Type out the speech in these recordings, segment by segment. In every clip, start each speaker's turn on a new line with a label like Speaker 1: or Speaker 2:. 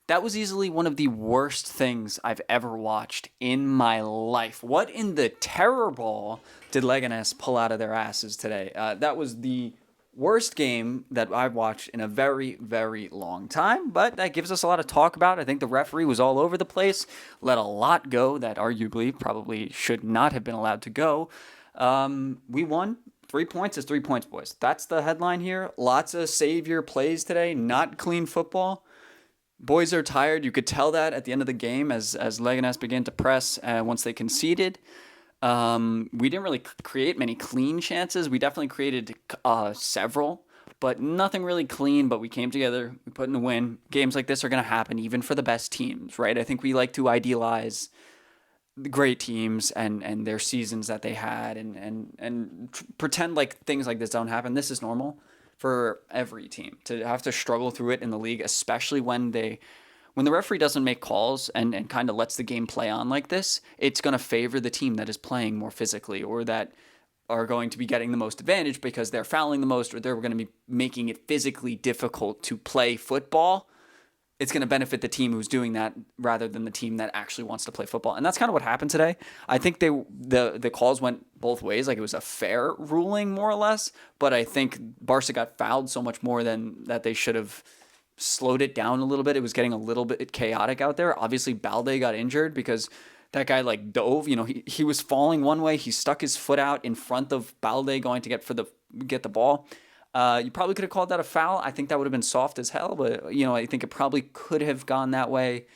Speaker 1: That was easily one of the worst things I've ever watched in my life. What in the terror ball did Leganés pull out of their asses today? That was the worst game that I've watched in a very, very long time, but that gives us a lot to talk about. I think the referee was all over the place, let a lot go that arguably probably should not have been allowed to go. We won. 3 points is 3 points, boys. That's the headline here. Lots of savior plays today, not clean football. Boys are tired. You could tell that at the end of the game as Leganes began to press once they conceded. We didn't really create many clean chances. We definitely created several, but nothing really clean. But we came together. We put in a win. Games like this are going to happen even for the best teams, right? I think we like to idealize the great teams and their seasons that they had and pretend like things like this don't happen. This is normal for every team to have to struggle through it in the league, especially when the referee doesn't make calls and kind of lets the game play on like this. It's going to favor the team that is playing more physically or that are going to be getting the most advantage because they're fouling the most or they're going to be making it physically difficult to play football. It's going to benefit the team who's doing that rather than the team that actually wants to play football. And that's kind of what happened today. I think the calls went both ways. Like it was a fair ruling more or less, but I think Barca got fouled so much more than that they should have slowed it down a little bit. It was getting a little bit chaotic out there. Obviously Balde got injured because that guy like dove, he was falling one way. He stuck his foot out in front of Balde going to get the ball. You probably could have called that a foul. I think that would have been soft as hell, but I think it probably could have gone that way,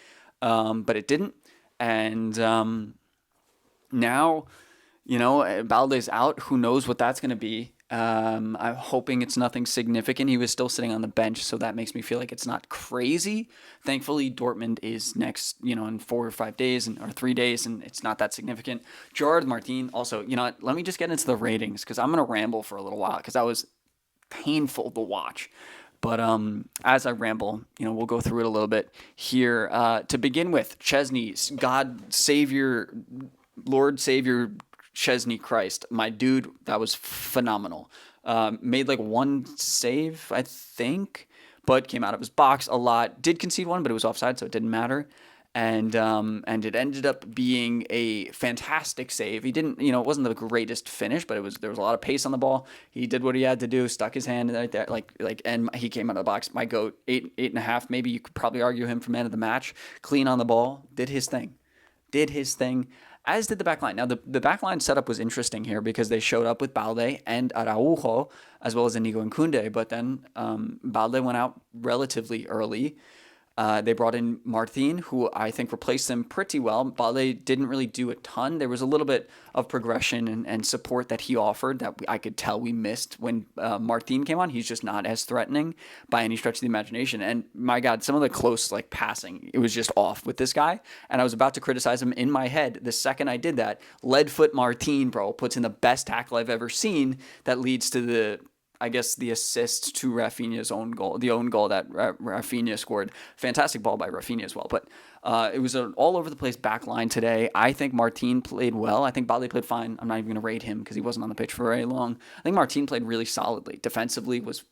Speaker 1: but it didn't. And now, Balde's out. Who knows what that's going to be? I'm hoping it's nothing significant. He was still sitting on the bench, so that makes me feel like it's not crazy. Thankfully, Dortmund is next, in 4 or 5 days or 3 days, and it's not that significant. Gerard Martin, also, let me just get into the ratings because I'm going to ramble for a little while because that was painful to watch. But as I ramble, we'll go through it a little bit here. To begin with, Chesney's God Savior, Lord Savior Chesney Christ, my dude, that was phenomenal. Made like one save, I think, but came out of his box a lot. Did concede one, but it was offside, so it didn't matter. And it ended up being a fantastic save. He didn't, it wasn't the greatest finish, but there was a lot of pace on the ball. He did what he had to do, stuck his hand right there, and he came out of the box. My goat, 8.5. Maybe you could probably argue him for man of the match. Clean on the ball, did his thing, as did the back line. Now, the back line setup was interesting here because they showed up with Balde and Araujo, as well as Inigo and Kunde, but then Balde went out relatively early. They brought in Martin, who I think replaced him pretty well. Balde didn't really do a ton. There was a little bit of progression and support that he offered that I could tell we missed when Martin came on. He's just not as threatening by any stretch of the imagination. And my God, some of the close passing, it was just off with this guy. And I was about to criticize him in my head. The second I did that, lead foot Martin, bro, puts in the best tackle I've ever seen that leads to the assist to Rafinha's own goal, the own goal that Rafinha scored. Fantastic ball by Rafinha as well. But it was an all over the place back line today. I think Martin played well. I think Balde played fine. I'm not even going to rate him because he wasn't on the pitch for very long. I think Martin played really solidly. Defensively was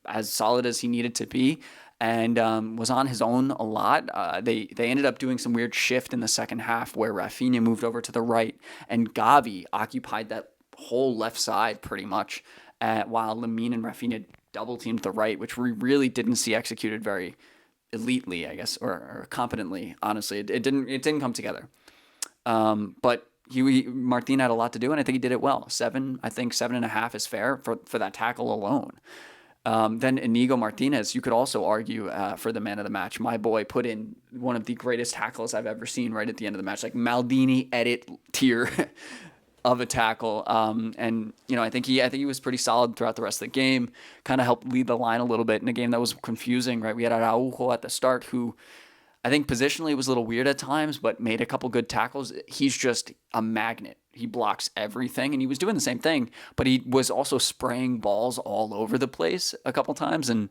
Speaker 1: as solid as he needed to be and was on his own a lot. They ended up doing some weird shift in the second half where Rafinha moved over to the right and Gavi occupied that whole left side pretty much. While Lamine and Rafinha double teamed the right, which we really didn't see executed very elitely, I guess, or competently. Honestly, it didn't come together. But Martin had a lot to do, and I think he did it well. 7.5 is fair for that tackle alone. Then Inigo Martinez, you could also argue for the man of the match. My boy put in one of the greatest tackles I've ever seen right at the end of the match, like Maldini edit tier of a tackle. I think he was pretty solid throughout the rest of the game. Kind of helped lead the line a little bit in a game that was confusing, right? We had Araujo at the start, who I think positionally was a little weird at times, but made a couple good tackles. He's just a magnet. He blocks everything, and he was doing the same thing, but he was also spraying balls all over the place a couple times, and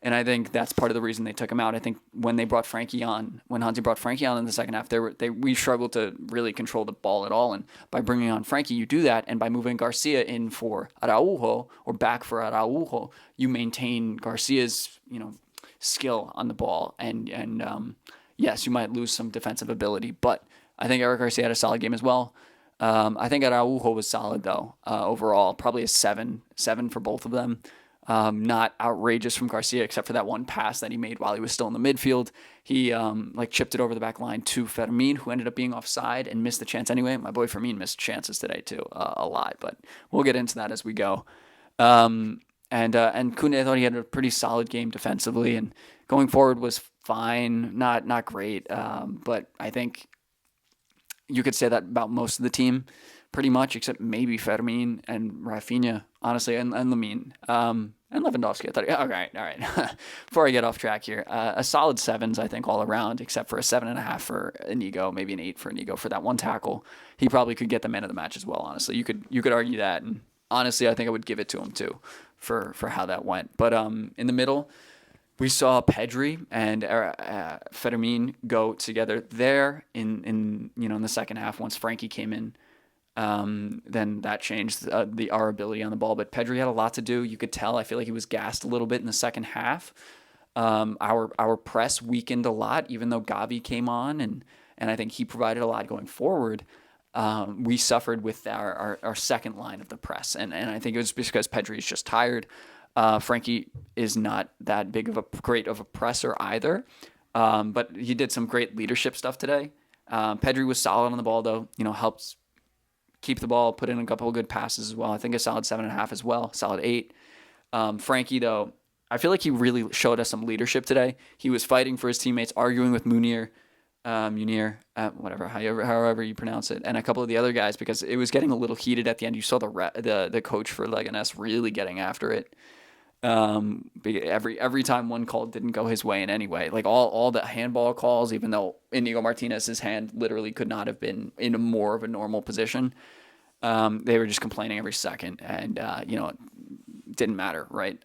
Speaker 1: I think that's part of the reason they took him out. I think when Hansi brought Frankie on in the second half, we struggled to really control the ball at all. And by bringing on Frankie, you do that. And by moving Garcia in for Araujo or back for Araujo, you maintain Garcia's, skill on the ball, and yes, you might lose some defensive ability, but I think Eric Garcia had a solid game as well. I think Araujo was solid though overall, probably a seven for both of them. Not outrageous from Garcia, except for that one pass that he made while he was still in the midfield. He chipped it over the back line to Fermin, who ended up being offside and missed the chance anyway. My boy Fermin missed chances today too, a lot, but we'll get into that as we go. And Koundé, I thought he had a pretty solid game defensively, and going forward was fine, not great, but I think you could say that about most of the team, pretty much, except maybe Fermin and Rafinha, honestly, and Lamine, and Lewandowski. I thought, all right. Before I get off track here, a solid sevens, I think, all around, except for a 7.5 for Inigo, maybe an 8 for Inigo for that one tackle. He probably could get the man of the match as well. Honestly, you could argue that, and honestly, I think I would give it to him too, for how that went. But in the middle, we saw Pedri and Fermin go together there in the second half once Frankie came in. Then that changed our ability on the ball. But Pedri had a lot to do. You could tell. I feel like he was gassed a little bit in the second half. Our press weakened a lot, even though Gavi came on, and I think he provided a lot going forward. We suffered with our second line of the press, and I think it was because Pedri is just tired. Frankie is not that great of a presser either, but he did some great leadership stuff today. Pedri was solid on the ball though. Helps keep the ball, put in a couple of good passes as well. I think a solid 7.5 as well, solid 8. Frankie though, I feel like he really showed us some leadership today. He was fighting for his teammates, arguing with Munir, however you pronounce it, and a couple of the other guys, because it was getting a little heated at the end. You saw the coach for Leganés really getting after it. Every time one call didn't go his way in any way, like all the handball calls, even though Inigo Martinez's hand literally could not have been in more of a normal position, they were just complaining every second, and it didn't matter, right?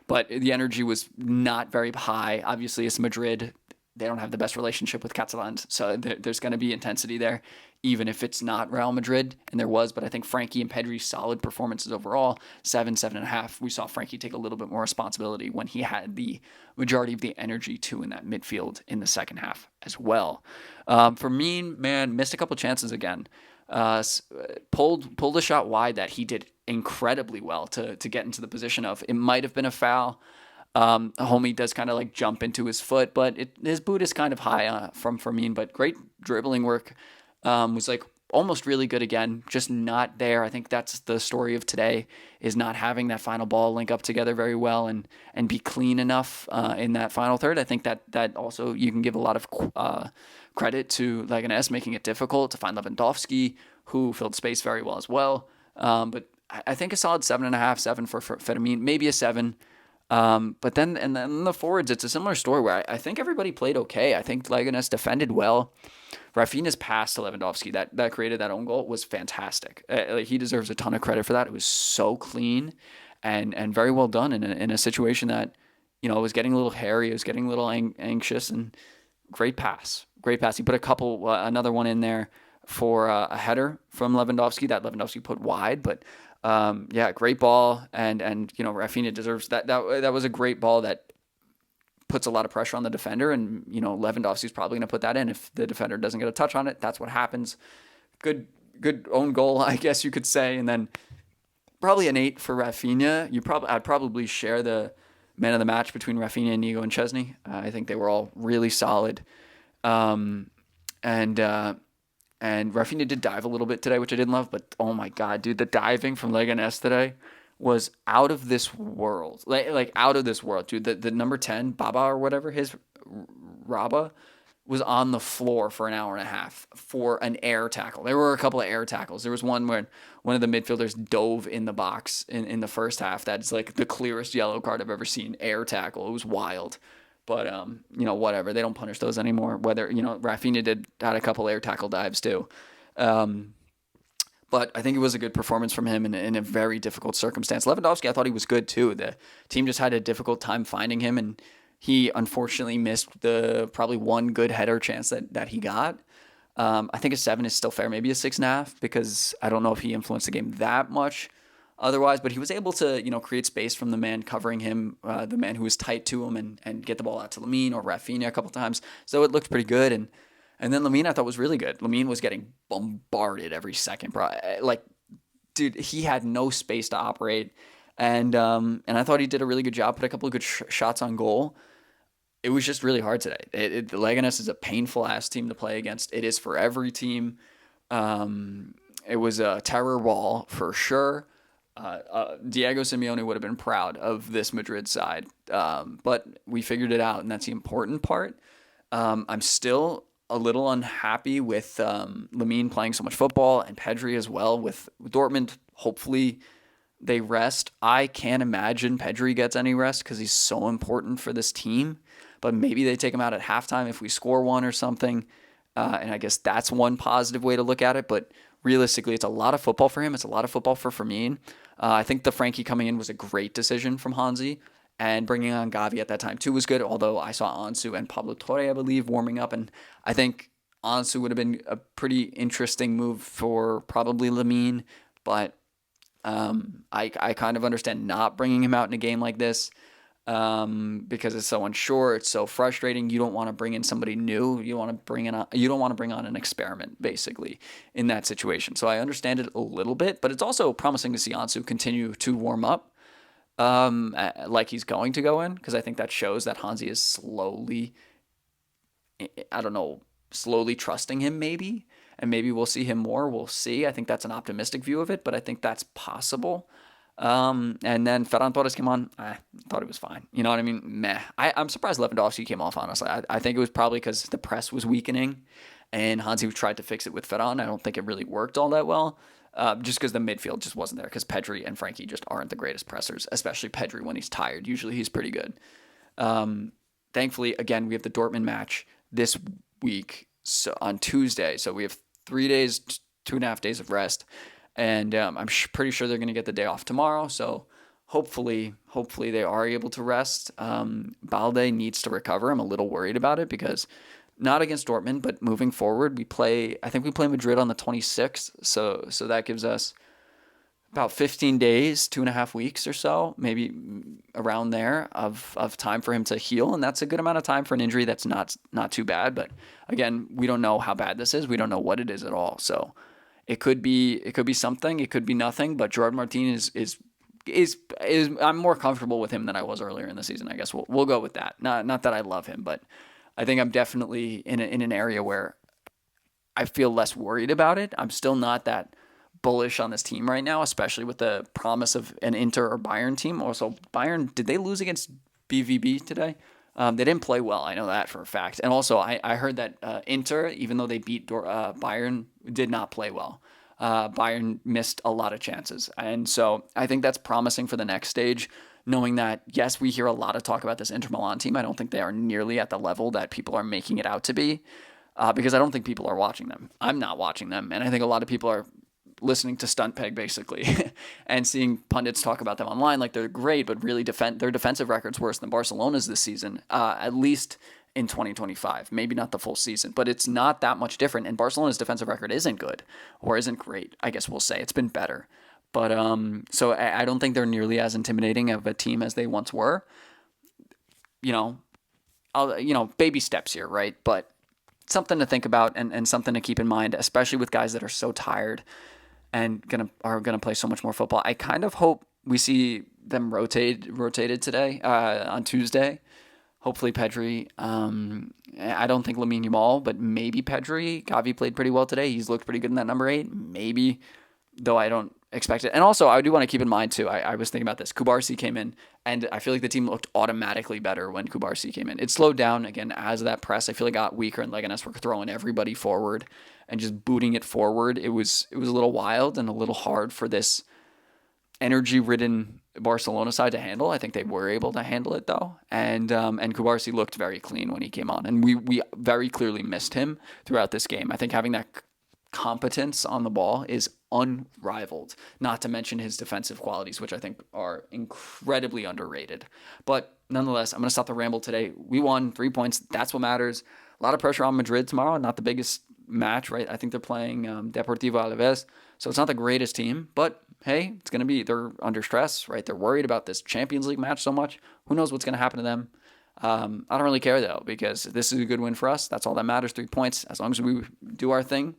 Speaker 1: But the energy was not very high. Obviously, it's Madrid. They don't have the best relationship with Catalans, so there's going to be intensity there, even if it's not Real Madrid, and there was. But I think Frankie and Pedri's solid performances overall, 7.5. We saw Frankie take a little bit more responsibility when he had the majority of the energy too in that midfield in the second half as well. For me, man, missed a couple chances again. Pulled a shot wide that he did incredibly well to get into the position of. It might have been a foul. Homie does kind of jump into his foot, but his boot is kind of high from Fermin, but great dribbling work. Was almost really good again, just not there. I think that's the story of today, is not having that final ball link up together very well and be clean enough in that final third. I think that also you can give a lot of credit to Leganés, making it difficult to find Lewandowski, who filled space very well as well. But I think a solid 7.5, 7 for Fermin, maybe a 7. But then the forwards, it's a similar story where I think everybody played okay. I think Leganés defended well. Rafinha's pass to Lewandowski that created that own goal was fantastic. He deserves a ton of credit for that. It was so clean and very well done in a situation that was getting a little hairy. It was getting a little anxious, and great pass. He put another one in there for a header from Lewandowski that Lewandowski put wide, but. Great ball, and Rafinha deserves that. That was a great ball that puts a lot of pressure on the defender, and Lewandowski's probably going to put that in if the defender doesn't get a touch on it. That's what happens. Good own goal, I guess you could say, and then probably an 8 for Rafinha. I'd probably share the man of the match between Rafinha, Inigo, and Chesney. I think they were all really solid, And Rafinha did dive a little bit today, which I didn't love. But, oh, my God, dude, the diving from Leganés today was out of this world. Like out of this world, dude. The number 10, Baba or whatever, his Raba, was on the floor for an hour and a half for an air tackle. There were a couple of air tackles. There was one where one of the midfielders dove in the box in the first half. That's the clearest yellow card I've ever seen. Air tackle. It was wild. But, whatever. They don't punish those anymore. Whether, Rafinha had a couple air tackle dives too. But I think it was a good performance from him in a very difficult circumstance. Lewandowski, I thought he was good too. The team just had a difficult time finding him, and he unfortunately missed the probably one good header chance that he got. I think a 7 is still fair, maybe a 6.5, because I don't know if he influenced the game that much. otherwise, but he was able to, create space from the man covering him, the man who was tight to him, and get the ball out to Lamine or Rafinha a couple times. So it looked pretty good. And then Lamine I thought was really good. Lamine was getting bombarded every second, bro. Like, dude, he had no space to operate. And I thought he did a really good job, put a couple of good shots on goal. It was just really hard today. Leganés is a painful-ass team to play against. It is for every team. It was a terror ball for sure. Diego Simeone would have been proud of this Madrid side. But we figured it out, and that's the important part. I'm still a little unhappy with Lamine playing so much football and Pedri as well with Dortmund. Hopefully they rest. I can't imagine Pedri gets any rest because he's so important for this team. But maybe they take him out at halftime if we score one or something. And I guess that's one positive way to look at it. But realistically, it's a lot of football for him. It's a lot of football for Firmino. I think the Frankie coming in was a great decision from Hansi. And bringing on Gavi at that time too was good, although I saw Ansu and Pablo Torre, I believe, warming up. And I think Ansu would have been a pretty interesting move for probably Lamine. But I kind of understand not bringing him out in a game like this because it's so unsure. It's so frustrating. You don't want to bring in somebody new. You don't want to bring on an experiment, basically, in that situation. So I understand it a little bit, but it's also promising to see Ansu continue to warm up. Like he's going to go in, because I think that shows that Hansi is slowly trusting him maybe, and maybe we'll see him more. We'll see. I think that's an optimistic view of it, but I think that's possible. And then Ferran Torres came on. I thought he was fine. You know what I mean? Meh. I'm surprised Lewandowski came off, honestly. I think it was probably because the press was weakening, and Hansi tried to fix it with Ferran. I don't think it really worked all that well. Just because the midfield just wasn't there, because Pedri and Frankie just aren't the greatest pressers, especially Pedri when he's tired. Usually he's pretty good. Thankfully, again, we have the Dortmund match this week on Tuesday. So we have 3 days, 2.5 days of rest. And I'm pretty sure they're going to get the day off tomorrow. So hopefully they are able to rest. Balde needs to recover. I'm a little worried about it because not against Dortmund, but moving forward, I think we play Madrid on the 26th. So that gives us about 15 days, 2.5 weeks or so, maybe around there of time for him to heal. And that's a good amount of time for an injury. That's not too bad. But again, we don't know how bad this is. We don't know what it is at all. So it could be something. It could be nothing. But Gerard Martin is I'm more comfortable with him than I was earlier in the season. I guess we'll go with that. Not that I love him, but I think I'm definitely in an area where I feel less worried about it. I'm still not that bullish on this team right now, especially with the promise of an Inter or Bayern team. Also, Bayern, did they lose against BVB today? They didn't play well. I know that for a fact. And also, I heard that Inter, even though they beat Bayern, did not play well. Bayern missed a lot of chances. And so I think that's promising for the next stage, knowing that, yes, we hear a lot of talk about this Inter Milan team. I don't think they are nearly at the level that people are making it out to be, because I don't think people are watching them. I'm not watching them. And I think a lot of people are listening to Stunt Peg, basically, and seeing pundits talk about them online like they're great, but really their defensive record's worse than Barcelona's this season, at least in 2025. Maybe not the full season, but it's not that much different. And Barcelona's defensive record isn't good or isn't great. I guess we'll say it's been better. But so I don't think they're nearly as intimidating of a team as they once were. Baby steps here, right? But something to think about and something to keep in mind, especially with guys that are so tired and are gonna play so much more football. I kind of hope we see them rotated today on Tuesday. Hopefully Pedri. I don't think Lamine Yamal, but maybe Pedri. Gavi played pretty well today. He's looked pretty good in that number 8. Maybe, though I don't expect it. And also, I do want to keep in mind, too, I was thinking about this. Kubarsi came in, and I feel like the team looked automatically better when Kubarsi came in. It slowed down, again, as that press, I feel like, got weaker, and Leganés were throwing everybody forward and just booting it forward. It was a little wild and a little hard for this energy-ridden Barcelona side to handle. I think they were able to handle it, though. And Kubarsi looked very clean when he came on. And we very clearly missed him throughout this game. I think having that competence on the ball is unrivaled, not to mention his defensive qualities, which I think are incredibly underrated. But nonetheless, I'm going to stop the ramble today. We won 3 points. That's what matters. A lot of pressure on Madrid tomorrow. Not the biggest match, right? I think they're playing Deportivo Alaves, so it's not the greatest team, but hey, they're under stress, right? They're worried about this Champions League match so much. Who knows what's going to happen to them? I don't really care, though, because this is a good win for us. That's all that matters, 3 points. As long as we do our thing,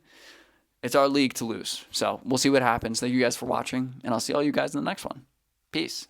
Speaker 1: it's our league to lose. So we'll see what happens. Thank you guys for watching, and I'll see all you guys in the next one. Peace.